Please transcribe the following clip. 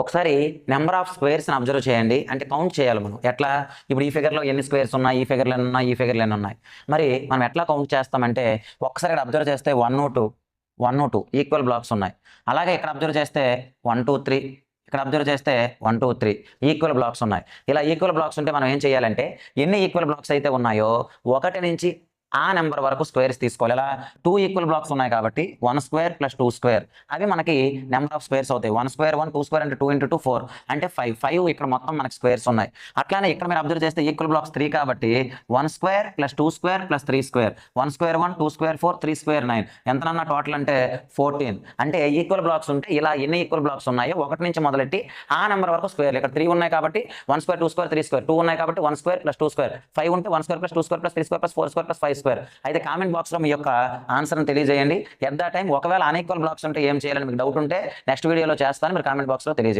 ఒకసారి number of స్క్వేర్స్ని observe చేయండి. అంటే కౌంట్ చేయాలి మనం. ఎట్లా? ఇప్పుడు ఈ ఫిగర్లో ఎన్ని స్క్వేర్స్ ఉన్నాయి, ఈ ఫిగర్లో ఎన్ని ఉన్నాయి, ఈ ఫిగర్లో ఎన్ని ఉన్నాయి. మరి మనం ఎట్లా కౌంట్ చేస్తామంటే ఒక్కసారి ఇక్కడ అబ్జర్వ్ చేస్తే 1 2 ఈక్వల్ బ్లాక్స్ ఉన్నాయి. అలాగే ఇక్కడ అబ్జర్వ్ చేస్తే 1 2 3, ఇక్కడ అబ్జర్వ్ చేస్తే 1 2 3 ఈక్వల్ బ్లాక్స్ ఉన్నాయి. ఇలా ఈక్వల్ బ్లాక్స్ ఉంటే మనం ఏం చేయాలంటే ఎన్ని ఈక్వల్ బ్లాక్స్ అయితే ఉన్నాయో 1 నుంచి ఆ నెంబర్ వరకు స్క్వేర్స్ తీసుకోవాలి. ఇలా 2 ఈక్వల్ బ్లాక్స్ ఉన్నాయి కాబట్టి 1 స్క్వేర్ ప్లస్ 2 స్క్వేర్ అవి మనకి నెంబర్ ఆఫ్ స్క్వేర్స్ అవుతాయి. 1 స్క్వేర్ 1, 2 స్క్వేర్ అంటే 2 × 2 4 అంటే 5 ఇక్కడ మొత్తం మనకి స్క్వేర్స్ ఉన్నాయి. అట్లానే ఇక్కడ మీరు అబ్జర్వ్ చేస్తే ఈక్వల్ బ్లాక్స్ 3 కాబట్టి 1 square plus 2 square plus 3 square 1 square 1, 2 square 4, 3 square 9 ఎంతనన్నా టోటల్ అంటే 14. అంటే ఈక్వల్ బ్లాక్స్ ఉంటే ఇలా ఎన్ని ఈక్వల్ బ్లాక్స్ ఉన్నాయో 1 నుంచి మొదలెట్టి ఆ నెంబర్ వరకు స్క్వేర్. ఇక్కడ 3 ఉన్నాయి కాబట్టి 1 స్క్వేర్ 2 స్క్వేర్ 3 స్క్వేర్, 2 ఉన్నాయి కాబట్టి 1 స్క్వేర్ ప్లస్ 2 స్క్వేర్, 5 ఉంటే 1 square plus 2 square plus 3 square plus 4 square plus 5 square. అయితే కామెంట్ బాక్స్ లో మీ యొక్క ఆన్సర్ని తెలియజేయండి. ఎట్ ద టైం ఒకవేళ అన్ఈక్వల్ బ్లాక్స్ ఉంటే ఏం చేయాలని మీకు డౌట్ ఉంటే నెక్స్ట్ వీడియోలో చేస్తాను. మీరు కామెంట్ బాక్స్ లో తెలియజేయండి.